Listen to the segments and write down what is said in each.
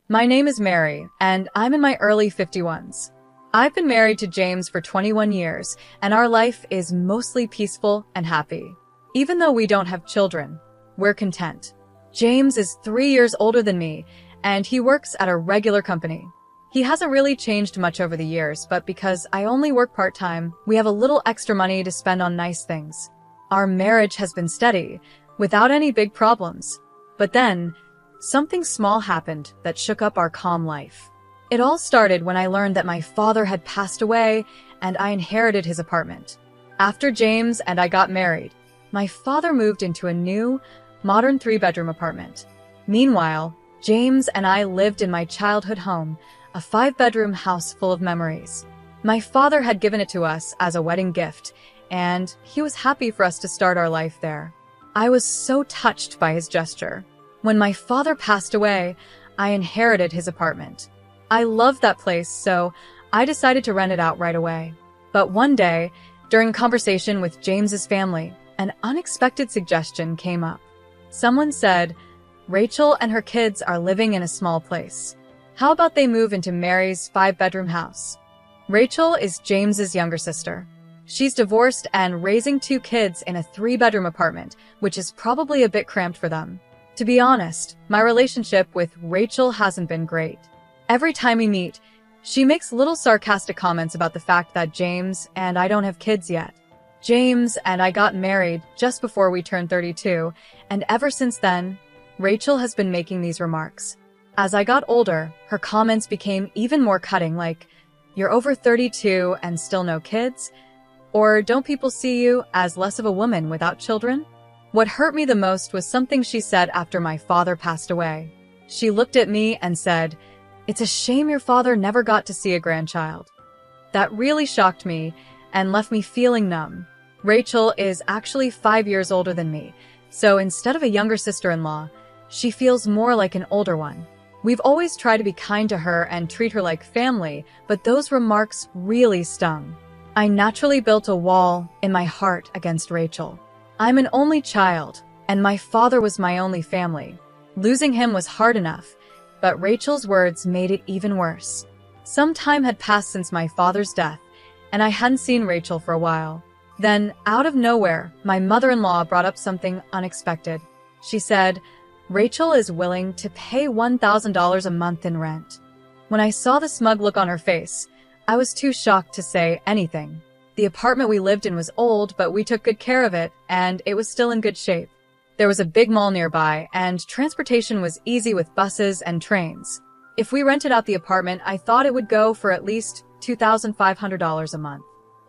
My name is Mary, and I'm in my early 51s. I've been married to James for 21 years, and our life is mostly peaceful and happy. Even though we don't have children, we're content. James is 3 years older than me, and he works at a regular company. He hasn't really changed much over the years, but because I only work part-time, we have a little extra money to spend on nice things. Our marriage has been steady, without any big problems. But then, something small happened that shook up our calm life. It all started when I learned that my father had passed away and I inherited his apartment. After James and I got married, my father moved into a new, modern 3-bedroom apartment. Meanwhile, James and I lived in my childhood home, a 5-bedroom house full of memories. My father had given it to us as a wedding gift, and he was happy for us to start our life there. I was so touched by his gesture. When my father passed away, I inherited his apartment. I loved that place, so I decided to rent it out right away. But one day, during a conversation with James's family, an unexpected suggestion came up. Someone said, "Rachel and her kids are living in a small place. How about they move into Mary's 5-bedroom house?" Rachel is James's younger sister. She's divorced and raising 2 kids in a 3-bedroom apartment, which is probably a bit cramped for them. To be honest, my relationship with Rachel hasn't been great. Every time we meet, she makes little sarcastic comments about the fact that James and I don't have kids yet. James and I got married just before we turned 32, and ever since then, Rachel has been making these remarks. As I got older, her comments became even more cutting, like, "You're over 32 and still no kids?" Or, "Don't people see you as less of a woman without children?" What hurt me the most was something she said after my father passed away. She looked at me and said, "It's a shame your father never got to see a grandchild." That really shocked me and left me feeling numb. Rachel is actually 5 years older than me, so instead of a younger sister-in-law, she feels more like an older one. We've always tried to be kind to her and treat her like family, but those remarks really stung. I naturally built a wall in my heart against Rachel. I'm an only child, and my father was my only family. Losing him was hard enough, but Rachel's words made it even worse. Some time had passed since my father's death, and I hadn't seen Rachel for a while. Then, out of nowhere, my mother-in-law brought up something unexpected. She said, "Rachel is willing to pay $1,000 a month in rent." When I saw the smug look on her face, I was too shocked to say anything. The apartment we lived in was old, but we took good care of it, and it was still in good shape. There was a big mall nearby, and transportation was easy with buses and trains. If we rented out the apartment, I thought it would go for at least $2,500 a month.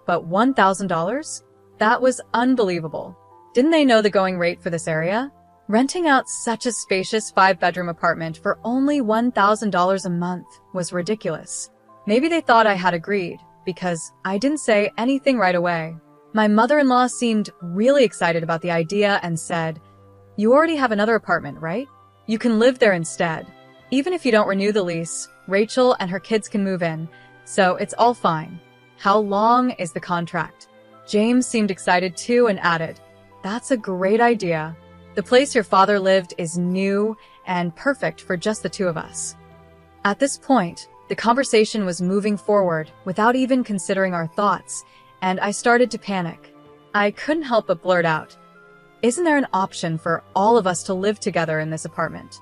But $1,000? That was unbelievable. Didn't they know the going rate for this area? Renting out such a spacious 5-bedroom apartment for only $1,000 a month was ridiculous. Maybe they thought I had agreed, because I didn't say anything right away. My mother-in-law seemed really excited about the idea and said, "You already have another apartment, right? You can live there instead. Even if you don't renew the lease, Rachel and her kids can move in, so it's all fine." "How long is the contract?" James seemed excited too and added, "That's a great idea. The place your father lived is new and perfect for just the 2 of us." At this point, the conversation was moving forward without even considering our thoughts, and I started to panic. I couldn't help but blurt out, "Isn't there an option for all of us to live together in this apartment?"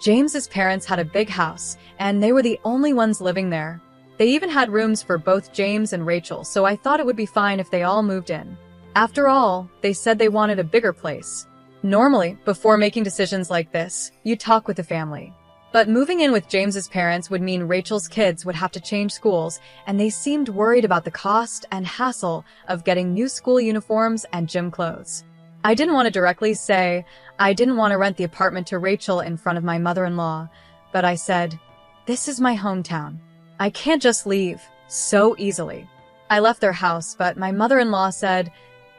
James's parents had a big house, and they were the only ones living there. They even had rooms for both James and Rachel, so I thought it would be fine if they all moved in. After all, they said they wanted a bigger place. Normally, before making decisions like this, you talk with the family. But moving in with James's parents would mean Rachel's kids would have to change schools, and they seemed worried about the cost and hassle of getting new school uniforms and gym clothes. I didn't want to directly say I didn't want to rent the apartment to Rachel in front of my mother-in-law, but I said, "This is my hometown. I can't just leave so easily." I left their house, but my mother-in-law said,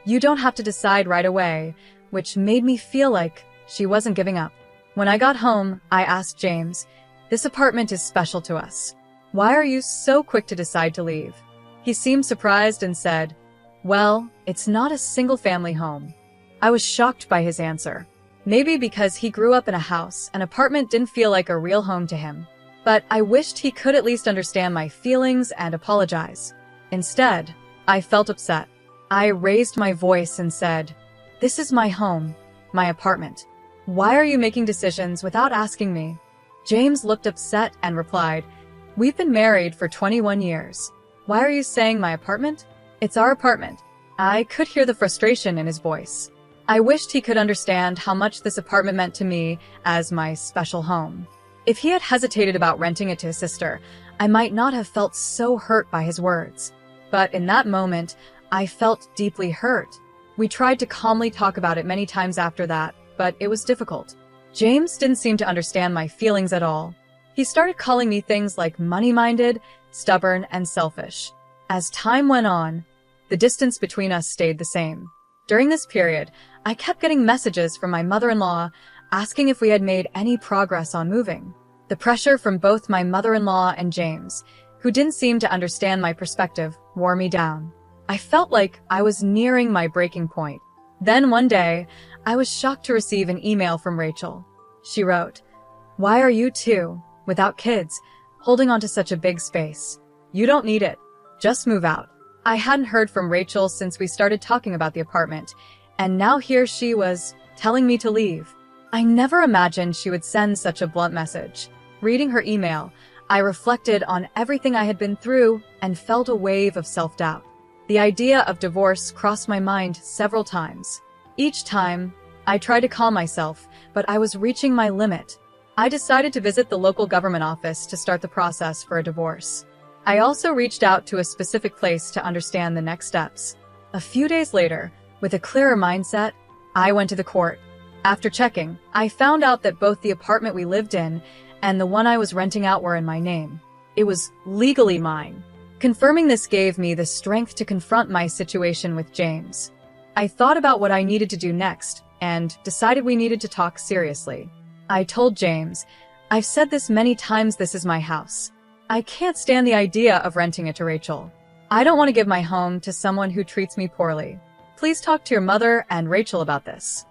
"You don't have to decide right away," which made me feel like she wasn't giving up. When I got home, I asked James, "This apartment is special to us. Why are you so quick to decide to leave?" He seemed surprised and said, "Well, it's not a single-family home." I was shocked by his answer. Maybe because he grew up in a house, an apartment didn't feel like a real home to him. but I wished he could at least understand my feelings and apologize. Instead, I felt upset. I raised my voice and said, "This is my home, my apartment. Why are you making decisions without asking me?" James looked upset and replied, "We've been married for 21 years. Why are you saying my apartment? It's our apartment." I could hear the frustration in his voice. I wished he could understand how much this apartment meant to me as my special home. If he had hesitated about renting it to his sister, I might not have felt so hurt by his words. But in that moment, I felt deeply hurt. We tried to calmly talk about it many times after that, but it was difficult. James didn't seem to understand my feelings at all. He started calling me things like money-minded, stubborn, and selfish. As time went on, the distance between us stayed the same. During this period, I kept getting messages from my mother-in-law asking if we had made any progress on moving. The pressure from both my mother-in-law and James, who didn't seem to understand my perspective, wore me down. I felt like I was nearing my breaking point. Then one day, I was shocked to receive an email from Rachel. She wrote, "Why are you two, without kids, holding on to such a big space? You don't need it. Just move out." I hadn't heard from Rachel since we started talking about the apartment, and now here she was, telling me to leave. I never imagined she would send such a blunt message. Reading her email, I reflected on everything I had been through and felt a wave of self-doubt. The idea of divorce crossed my mind several times. Each time, I tried to calm myself, but I was reaching my limit. I decided to visit the local government office to start the process for a divorce. I also reached out to a specific place to understand the next steps. A few days later, with a clearer mindset, I went to the court. After checking, I found out that both the apartment we lived in and the one I was renting out were in my name. It was legally mine. Confirming this gave me the strength to confront my situation with James. I thought about what I needed to do next and decided we needed to talk seriously. I told James, "I've said this many times, this is my house. I can't stand the idea of renting it to Rachel. I don't want to give my home to someone who treats me poorly. Please talk to your mother and Rachel about this."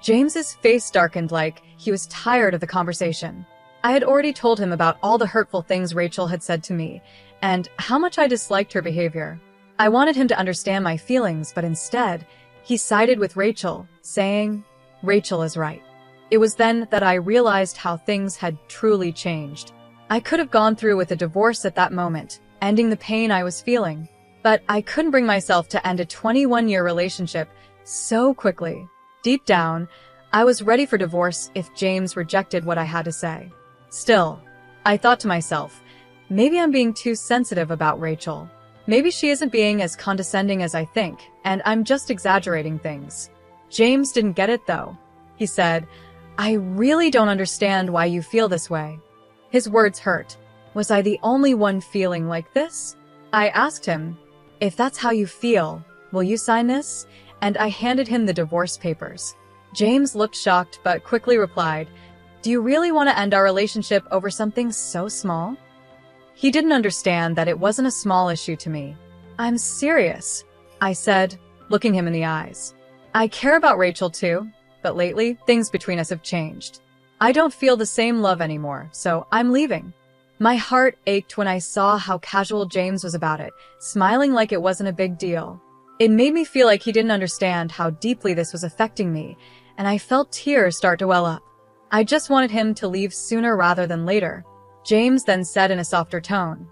James's face darkened like he was tired of the conversation. I had already told him about all the hurtful things Rachel had said to me and how much I disliked her behavior. I wanted him to understand my feelings, but instead, he sided with Rachel, saying, "Rachel is right." It was then that I realized how things had truly changed. I could have gone through with a divorce at that moment, ending the pain I was feeling. But I couldn't bring myself to end a 21-year relationship so quickly. Deep down, I was ready for divorce if James rejected what I had to say. Still, I thought to myself, maybe I'm being too sensitive about Rachel. Maybe she isn't being as condescending as I think, and I'm just exaggerating things. James didn't get it though. He said, "I really don't understand why you feel this way." His words hurt. Was I the only one feeling like this? I asked him, "If that's how you feel, will you sign this?" And I handed him the divorce papers. James looked shocked but quickly replied, "Do you really want to end our relationship over something so small?" He didn't understand that it wasn't a small issue to me. "I'm serious," I said, looking him in the eyes. "I care about Rachel too, but lately, things between us have changed. I don't feel the same love anymore, so I'm leaving." My heart ached when I saw how casual James was about it, smiling like it wasn't a big deal. It made me feel like he didn't understand how deeply this was affecting me, and I felt tears start to well up. I just wanted him to leave sooner rather than later. James then said in a softer tone,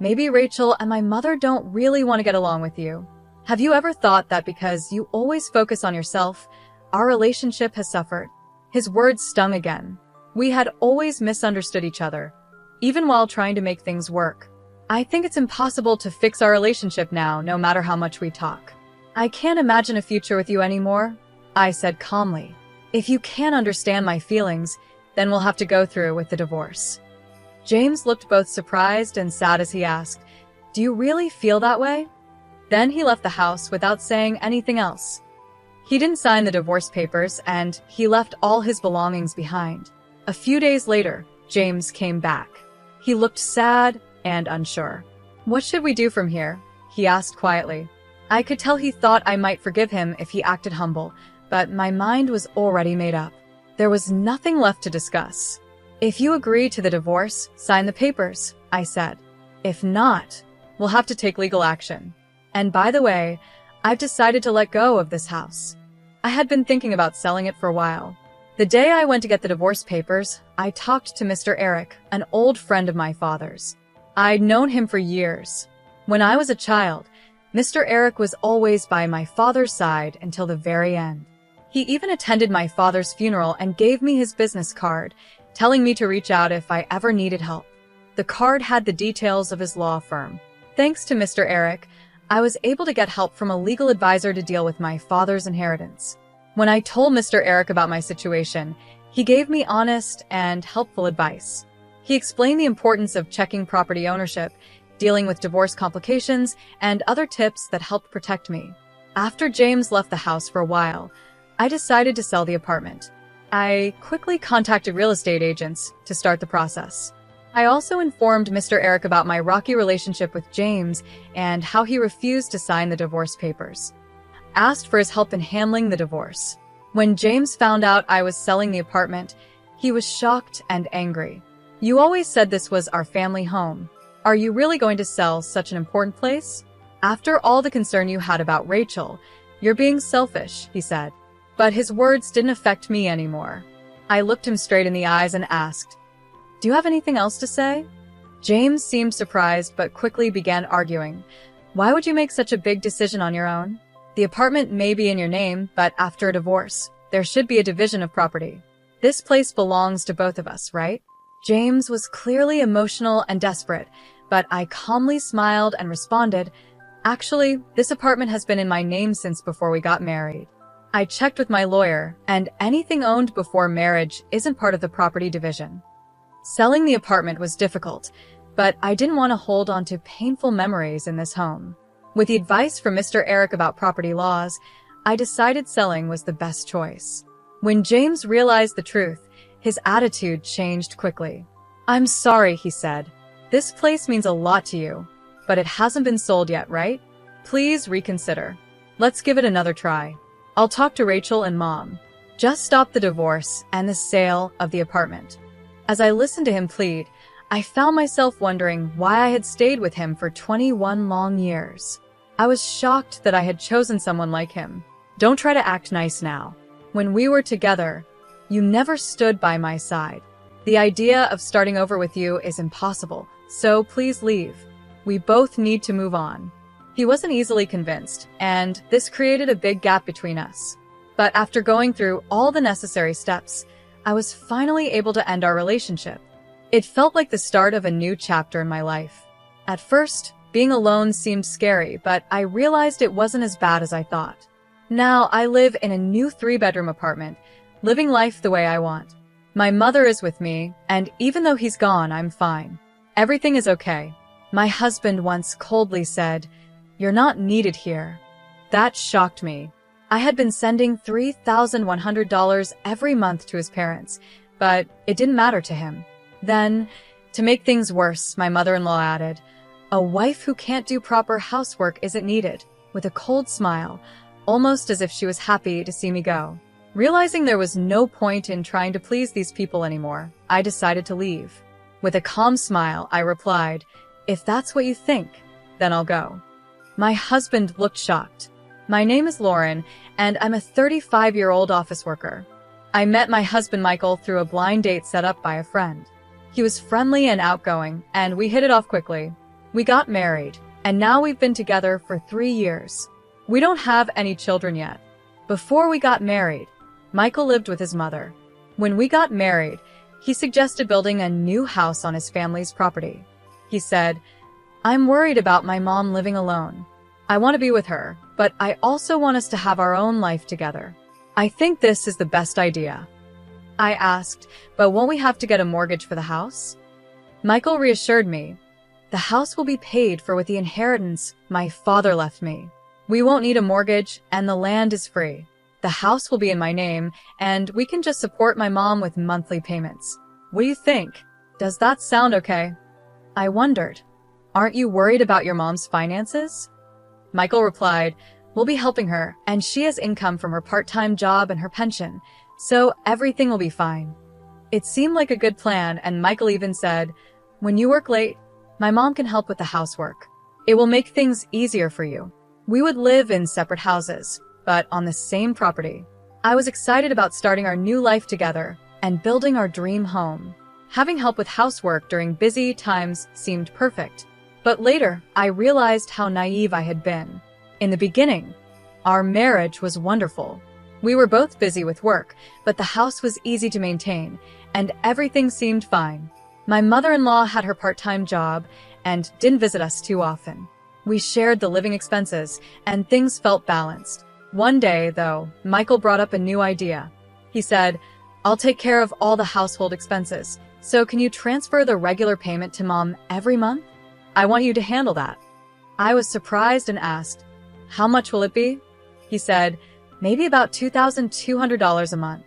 "Maybe Rachel and my mother don't really want to get along with you. Have you ever thought that because you always focus on yourself, our relationship has suffered?" His words stung again. We had always misunderstood each other, even while trying to make things work. "I think it's impossible to fix our relationship now, no matter how much we talk. I can't imagine a future with you anymore," I said calmly. "If you can't understand my feelings, then we'll have to go through with the divorce." James looked both surprised and sad as he asked, "Do you really feel that way?" Then he left the house without saying anything else. He didn't sign the divorce papers, and he left all his belongings behind. A few days later, James came back. He looked sad and unsure. "What should we do from here?" he asked quietly. I could tell he thought I might forgive him if he acted humble, but my mind was already made up. There was nothing left to discuss. If you agree to the divorce, sign the papers, I said. If not, we'll have to take legal action. And by the way, I've decided to let go of this house. I had been thinking about selling it for a while. The day I went to get the divorce papers, I talked to Mr. Eric, an old friend of my father's. I'd known him for years. When I was a child, Mr. Eric was always by my father's side until the very end. He even attended my father's funeral and gave me his business card, telling me to reach out if I ever needed help. The card had the details of his law firm. Thanks to Mr. Eric, I was able to get help from a legal advisor to deal with my father's inheritance. When I told Mr. Eric about my situation, he gave me honest and helpful advice. He explained the importance of checking property ownership, dealing with divorce complications, and other tips that helped protect me. After James left the house for a while, I decided to sell the apartment. I quickly contacted real estate agents to start the process. I also informed Mr. Eric about my rocky relationship with James and how he refused to sign the divorce papers. Asked for his help in handling the divorce. When James found out I was selling the apartment, he was shocked and angry. You always said this was our family home. Are you really going to sell such an important place? After all the concern you had about Rachel, you're being selfish, he said. But his words didn't affect me anymore. I looked him straight in the eyes and asked, "Do you have anything else to say?" James seemed surprised but quickly began arguing. Why would you make such a big decision on your own? The apartment may be in your name, but after a divorce, there should be a division of property. This place belongs to both of us, right? James was clearly emotional and desperate, but I calmly smiled and responded, "Actually, this apartment has been in my name since before we got married. I checked with my lawyer, and anything owned before marriage isn't part of the property division." Selling the apartment was difficult, but I didn't want to hold on to painful memories in this home. With the advice from Mr. Eric about property laws, I decided selling was the best choice. When James realized the truth, his attitude changed quickly. "I'm sorry," he said. "This place means a lot to you, but it hasn't been sold yet, right? Please reconsider. Let's give it another try. I'll talk to Rachel and Mom. Just stop the divorce and the sale of the apartment." As I listened to him plead, I found myself wondering why I had stayed with him for 21 long years. I was shocked that I had chosen someone like him. Don't try to act nice now. When we were together, you never stood by my side. The idea of starting over with you is impossible, so please leave. We both need to move on. He wasn't easily convinced, and this created a big gap between us. But after going through all the necessary steps, I was finally able to end our relationship. It felt like the start of a new chapter in my life. At first, being alone seemed scary, but I realized it wasn't as bad as I thought. Now I live in a new 3-bedroom apartment, living life the way I want. My mother is with me, and even though he's gone, I'm fine. Everything is okay. My husband once coldly said, "You're not needed here." That shocked me. I had been sending $3,100 every month to his parents, but it didn't matter to him. Then, to make things worse, my mother-in-law added, "A wife who can't do proper housework isn't needed," with a cold smile, almost as if she was happy to see me go. Realizing there was no point in trying to please these people anymore, I decided to leave. With a calm smile, I replied, "If that's what you think, then I'll go." My husband looked shocked. My name is Lauren, and I'm a 35-year-old office worker. I met my husband Michael through a blind date set up by a friend. He was friendly and outgoing, and we hit it off quickly. We got married, and now we've been together for 3 years. We don't have any children yet. Before we got married, Michael lived with his mother. When we got married, he suggested building a new house on his family's property. He said, "I'm worried about my mom living alone. I want to be with her, but I also want us to have our own life together. I think this is the best idea." I asked, "But won't we have to get a mortgage for the house?" Michael reassured me, "The house will be paid for with the inheritance my father left me. We won't need a mortgage, and the land is free. The house will be in my name, and we can just support my mom with monthly payments. What do you think? Does that sound okay?" I wondered, "Aren't you worried about your mom's finances?" Michael replied, "We'll be helping her, and she has income from her part-time job and her pension, so everything will be fine." It seemed like a good plan, and Michael even said, "When you work late, my mom can help with the housework. It will make things easier for you." We would live in separate houses, but on the same property. I was excited about starting our new life together and building our dream home. Having help with housework during busy times seemed perfect. But later, I realized how naive I had been. In the beginning, our marriage was wonderful. We were both busy with work, but the house was easy to maintain, and everything seemed fine. My mother-in-law had her part-time job and didn't visit us too often. We shared the living expenses, and things felt balanced. One day, though, Michael brought up a new idea. He said, "I'll take care of all the household expenses, so can you transfer the regular payment to Mom every month? I want you to handle that." I was surprised and asked, "How much will it be?" He said, "Maybe about $2,200 a month."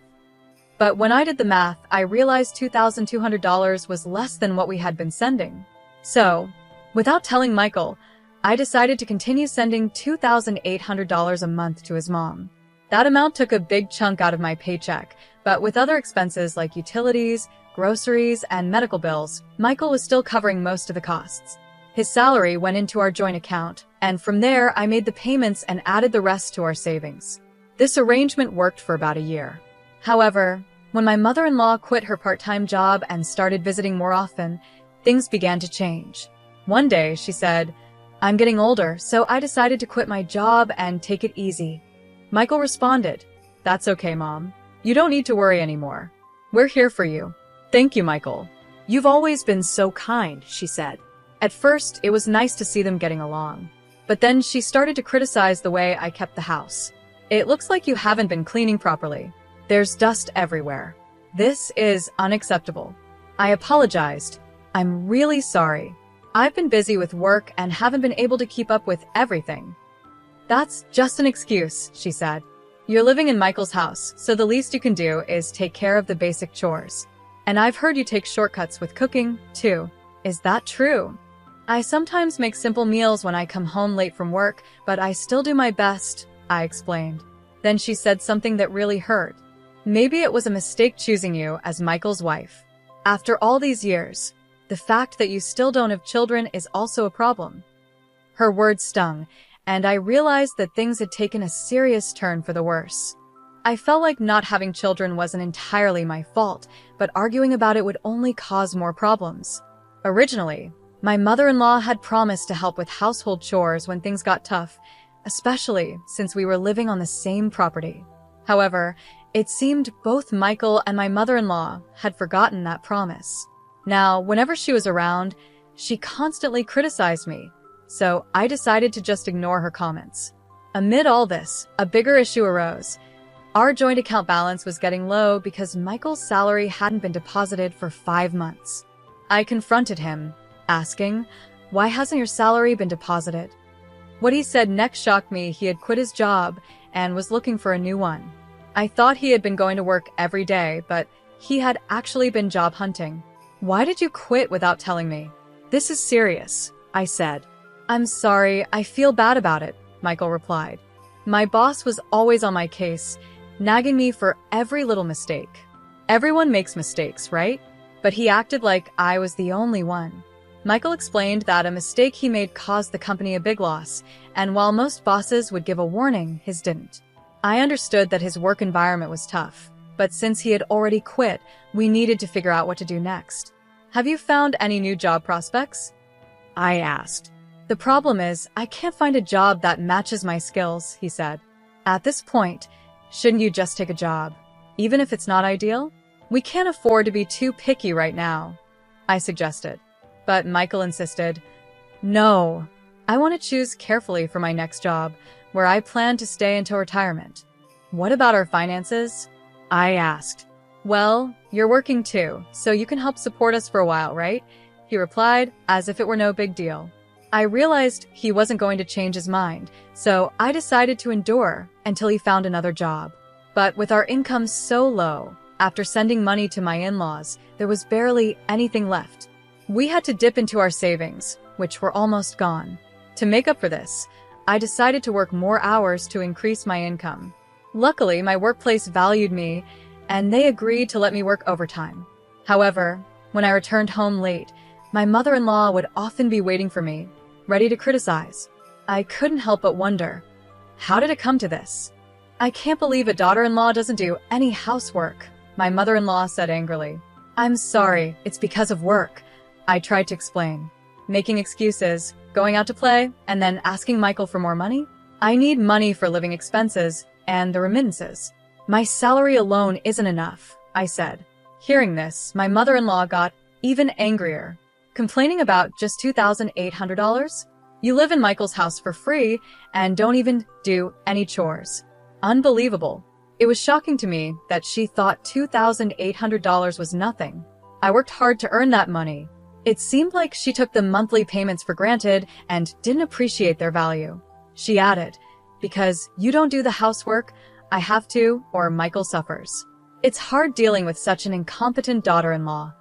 But when I did the math, I realized $2,200 was less than what we had been sending. So, without telling Michael, I decided to continue sending $2,800 a month to his mom. That amount took a big chunk out of my paycheck, but with other expenses like utilities, groceries, and medical bills, Michael was still covering most of the costs. His salary went into our joint account, and from there I made the payments and added the rest to our savings. This arrangement worked for about a year. However, when my mother-in-law quit her part-time job and started visiting more often, things began to change. One day, she said, "I'm getting older, so I decided to quit my job and take it easy." Michael responded, "That's okay, Mom. You don't need to worry anymore. We're here for you." "Thank you, Michael. You've always been so kind," she said. At first, it was nice to see them getting along. But then she started to criticize the way I kept the house. "It looks like you haven't been cleaning properly. There's dust everywhere. This is unacceptable." I apologized. "I'm really sorry. I've been busy with work and haven't been able to keep up with everything." "That's just an excuse," she said. "You're living in Michael's house, so the least you can do is take care of the basic chores. And I've heard you take shortcuts with cooking, too. Is that true?" "I sometimes make simple meals when I come home late from work, but I still do my best," I explained. Then she said something that really hurt. "Maybe it was a mistake choosing you as Michael's wife. After all these years, the fact that you still don't have children is also a problem." Her words stung, and I realized that things had taken a serious turn for the worse. I felt like not having children wasn't entirely my fault, but arguing about it would only cause more problems. Originally, my mother-in-law had promised to help with household chores when things got tough, especially since we were living on the same property. However, it seemed both Michael and my mother-in-law had forgotten that promise. Now, whenever she was around, she constantly criticized me, so I decided to just ignore her comments. Amid all this, a bigger issue arose. Our joint account balance was getting low because Michael's salary hadn't been deposited for 5 months. I confronted him, asking, "Why hasn't your salary been deposited?" What he said next shocked me. He had quit his job and was looking for a new one. I thought he had been going to work every day, but he had actually been job hunting. "Why did you quit without telling me?" "This is serious," I said. "I'm sorry, I feel bad about it," Michael replied. My boss was always on my case, nagging me for every little mistake. Everyone makes mistakes, right? But he acted like I was the only one. Michael explained that a mistake he made caused the company a big loss, and while most bosses would give a warning, his didn't. I understood that his work environment was tough, but since he had already quit, we needed to figure out what to do next. "Have you found any new job prospects?" I asked. "The problem is, I can't find a job that matches my skills," he said. "At this point, shouldn't you just take a job, even if it's not ideal? We can't afford to be too picky right now," I suggested. But Michael insisted, "No, I want to choose carefully for my next job, where I plan to stay until retirement." "What about our finances?" I asked. "Well, you're working too, so you can help support us for a while, right?" he replied, as if it were no big deal. I realized he wasn't going to change his mind, so I decided to endure until he found another job. But with our income so low, after sending money to my in-laws, there was barely anything left. We had to dip into our savings, which were almost gone. To make up for this, I decided to work more hours to increase my income. Luckily, my workplace valued me, and they agreed to let me work overtime. However, when I returned home late, my mother-in-law would often be waiting for me, ready to criticize. I couldn't help but wonder, how did it come to this? I can't believe a daughter-in-law doesn't do any housework, my mother-in-law said angrily. I'm sorry, it's because of work, I tried to explain. Making excuses, going out to play, and then asking Michael for more money? I need money for living expenses and the remittances. My salary alone isn't enough, I said. Hearing this, my mother-in-law got even angrier, complaining about just $2,800? You live in Michael's house for free and don't even do any chores. Unbelievable. It was shocking to me that she thought $2,800 was nothing. I worked hard to earn that money. It seemed like she took the monthly payments for granted and didn't appreciate their value. She added, because you don't do the housework, I have to, or Michael suffers. It's hard dealing with such an incompetent daughter-in-law.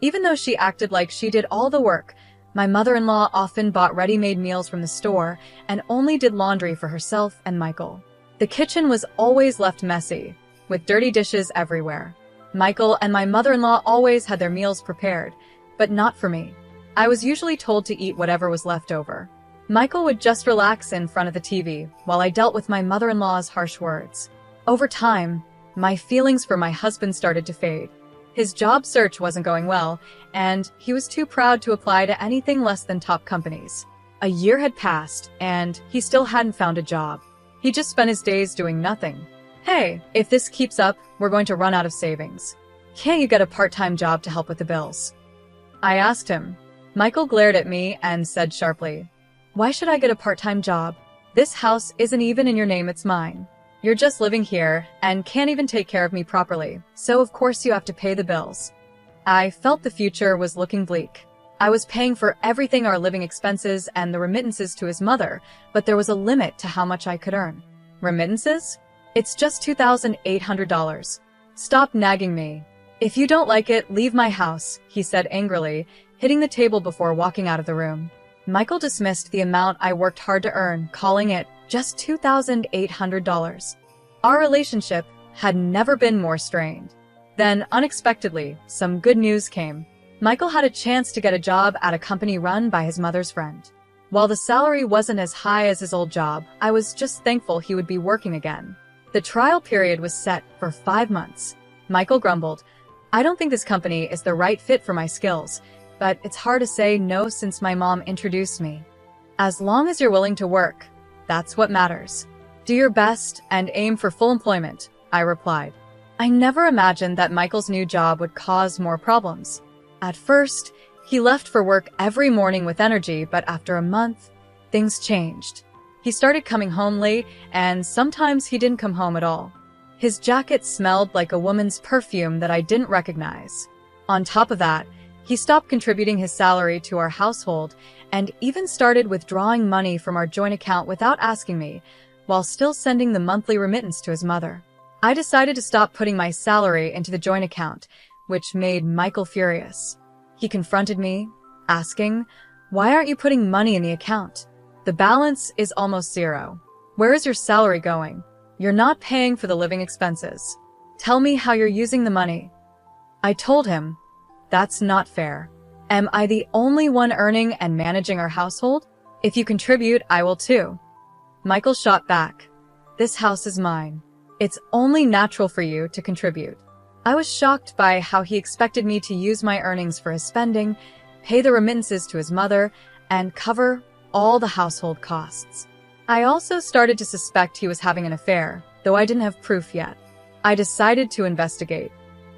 Even though she acted like she did all the work, my mother-in-law often bought ready-made meals from the store and only did laundry for herself and Michael. The kitchen was always left messy, with dirty dishes everywhere. Michael and my mother-in-law always had their meals prepared, but not for me. I was usually told to eat whatever was left over. Michael would just relax in front of the TV while I dealt with my mother-in-law's harsh words. Over time, my feelings for my husband started to fade. His job search wasn't going well, and he was too proud to apply to anything less than top companies. A year had passed, and he still hadn't found a job. He just spent his days doing nothing. Hey, if this keeps up, we're going to run out of savings. Can't you get a part-time job to help with the bills? I asked him. Michael glared at me and said sharply, why should I get a part-time job? This house isn't even in your name, it's mine. You're just living here and can't even take care of me properly, so of course you have to pay the bills. I felt the future was looking bleak. I was paying for everything, our living expenses and the remittances to his mother, but there was a limit to how much I could earn. Remittances? It's just $2,800. Stop nagging me. If you don't like it, leave my house, he said angrily, hitting the table before walking out of the room. Michael dismissed the amount I worked hard to earn, calling it just $2,800. Our relationship had never been more strained. Then, unexpectedly, some good news came. Michael had a chance to get a job at a company run by his mother's friend. While the salary wasn't as high as his old job, I was just thankful he would be working again. The trial period was set for 5 months. Michael grumbled, I don't think this company is the right fit for my skills, but it's hard to say no since my mom introduced me. As long as you're willing to work, that's what matters. Do your best and aim for full employment, I replied. I never imagined that Michael's new job would cause more problems. At first, he left for work every morning with energy, but after a month, things changed. He started coming home late, and sometimes he didn't come home at all. His jacket smelled like a woman's perfume that I didn't recognize. On top of that, he stopped contributing his salary to our household and even started withdrawing money from our joint account without asking me, while still sending the monthly remittance to his mother. I decided to stop putting my salary into the joint account, which made Michael furious. He confronted me, asking, why aren't you putting money in the account? The balance is almost zero. Where is your salary going? You're not paying for the living expenses. Tell me how you're using the money. I told him, that's not fair. Am I the only one earning and managing our household? If you contribute, I will too. Michael shot back. This house is mine. It's only natural for you to contribute. I was shocked by how he expected me to use my earnings for his spending, pay the remittances to his mother, and cover all the household costs. I also started to suspect he was having an affair, though I didn't have proof yet. I decided to investigate.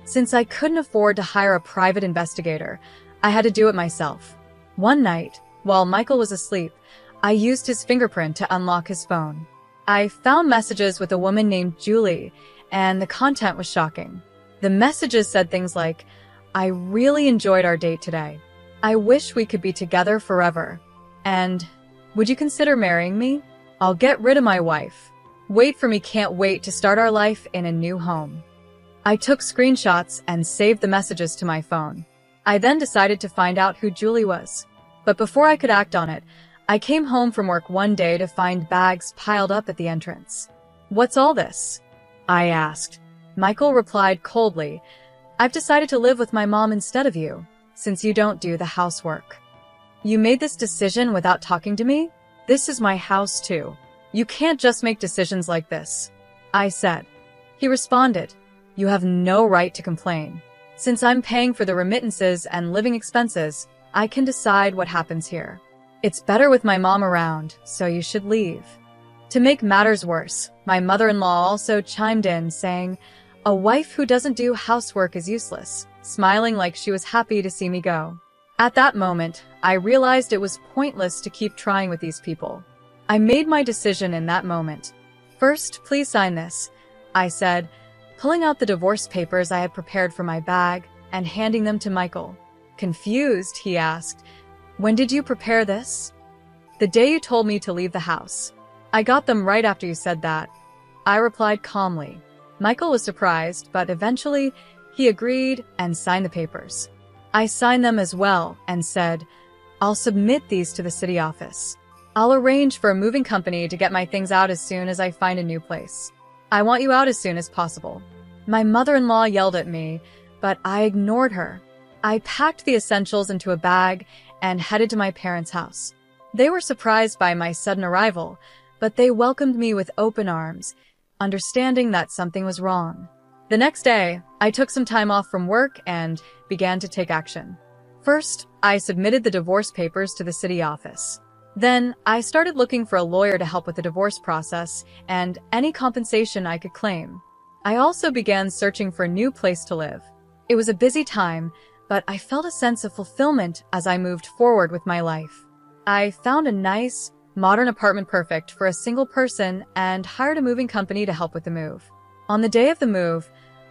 Since I couldn't afford to hire a private investigator, I had to do it myself. One night, while Michael was asleep, I used his fingerprint to unlock his phone. I found messages with a woman named Julie, and the content was shocking. The messages said things like, I really enjoyed our date today. I wish we could be together forever. And, would you consider marrying me? I'll get rid of my wife. Wait for me, can't wait to start our life in a new home. I took screenshots and saved the messages to my phone. I then decided to find out who Julie was. But before I could act on it, I came home from work one day to find bags piled up at the entrance. What's all this? I asked. Michael replied coldly, I've decided to live with my mom instead of you, since you don't do the housework. You made this decision without talking to me? This is my house too. You can't just make decisions like this, I said. He responded, you have no right to complain. Since I'm paying for the remittances and living expenses, I can decide what happens here. It's better with my mom around, so you should leave. To make matters worse, my mother-in-law also chimed in, saying, a wife who doesn't do housework is useless, smiling like she was happy to see me go. At that moment, I realized it was pointless to keep trying with these people. I made my decision in that moment. First, please sign this, I said, pulling out the divorce papers I had prepared from my bag and handing them to Michael. Confused, he asked, when did you prepare this? The day you told me to leave the house. I got them right after you said that, I replied calmly. Michael was surprised, but eventually he agreed and signed the papers. I signed them as well and said, I'll submit these to the city office. I'll arrange for a moving company to get my things out as soon as I find a new place. I want you out as soon as possible. My mother-in-law yelled at me, but I ignored her. I packed the essentials into a bag and headed to my parents' house. They were surprised by my sudden arrival, but they welcomed me with open arms, understanding that something was wrong. The next day, I took some time off from work and began to take action. First, I submitted the divorce papers to the city office. Then, I started looking for a lawyer to help with the divorce process and any compensation I could claim. I also began searching for a new place to live. It was a busy time, but I felt a sense of fulfillment as I moved forward with my life. I found a nice, modern apartment perfect for a single person and hired a moving company to help with the move. On the day of the move,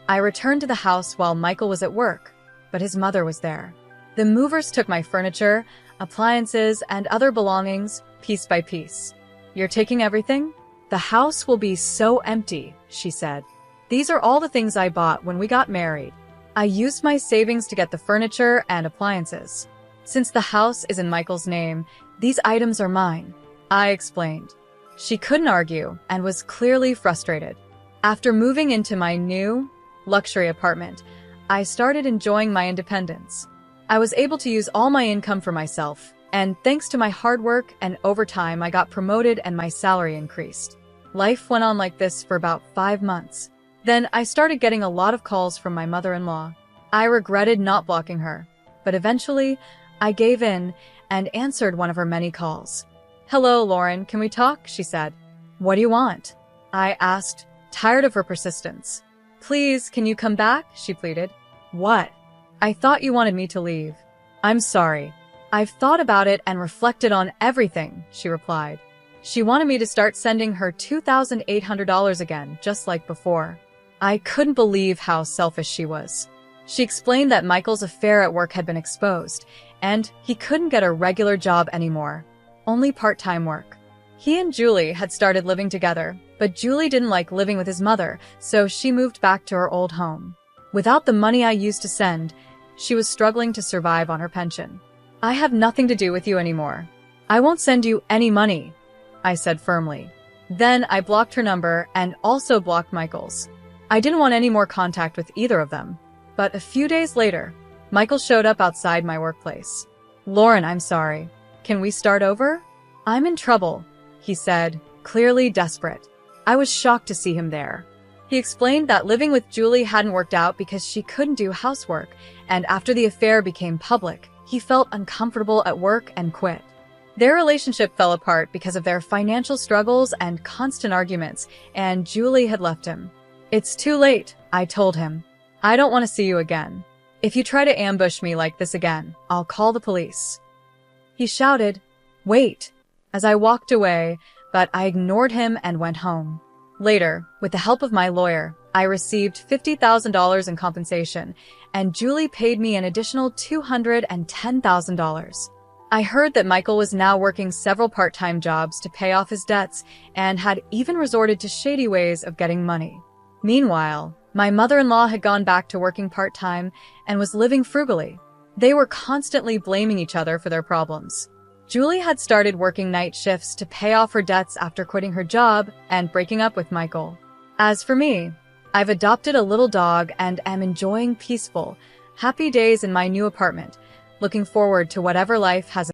I returned to the house while Michael was at work, but his mother was there. The movers took my furniture, appliances, and other belongings piece by piece. You're taking everything? The house will be so empty, she said. These are all the things I bought when we got married. I used my savings to get the furniture and appliances. Since the house is in Michael's name, these items are mine, I explained. She couldn't argue and was clearly frustrated. After moving into my new, luxury apartment, I started enjoying my independence. I was able to use all my income for myself, and thanks to my hard work and overtime, I got promoted and my salary increased. Life went on like this for about 5 months. Then I started getting a lot of calls from my mother-in-law. I regretted not blocking her, but eventually I gave in and answered one of her many calls. Hello, Lauren, can we talk? She said. What do you want? I asked, tired of her persistence. Please, can you come back? She pleaded. What? I thought you wanted me to leave. I'm sorry. I've thought about it and reflected on everything, she replied. She wanted me to start sending her $2,800 again, just like before. I couldn't believe how selfish she was. She explained that Michael's affair at work had been exposed, and he couldn't get a regular job anymore, only part-time work. He and Julie had started living together, but Julie didn't like living with his mother, so she moved back to her old home. Without the money I used to send, she was struggling to survive on her pension. I have nothing to do with you anymore. I won't send you any money, I said firmly. Then I blocked her number and also blocked Michael's. I didn't want any more contact with either of them. But a few days later, Michael showed up outside my workplace. Lauren, I'm sorry. Can we start over? I'm in trouble, he said, clearly desperate. I was shocked to see him there. He explained that living with Julie hadn't worked out because she couldn't do housework, and after the affair became public, he felt uncomfortable at work and quit. Their relationship fell apart because of their financial struggles and constant arguments, and Julie had left him. It's too late, I told him. I don't want to see you again. If you try to ambush me like this again, I'll call the police. He shouted, wait, as I walked away, but I ignored him and went home. Later, with the help of my lawyer, I received $50,000 in compensation, and Julie paid me an additional $210,000. I heard that Michael was now working several part-time jobs to pay off his debts and had even resorted to shady ways of getting money. Meanwhile, my mother-in-law had gone back to working part-time and was living frugally. They were constantly blaming each other for their problems. Julie had started working night shifts to pay off her debts after quitting her job and breaking up with Michael. As for me, I've adopted a little dog and am enjoying peaceful, happy days in my new apartment, looking forward to whatever life has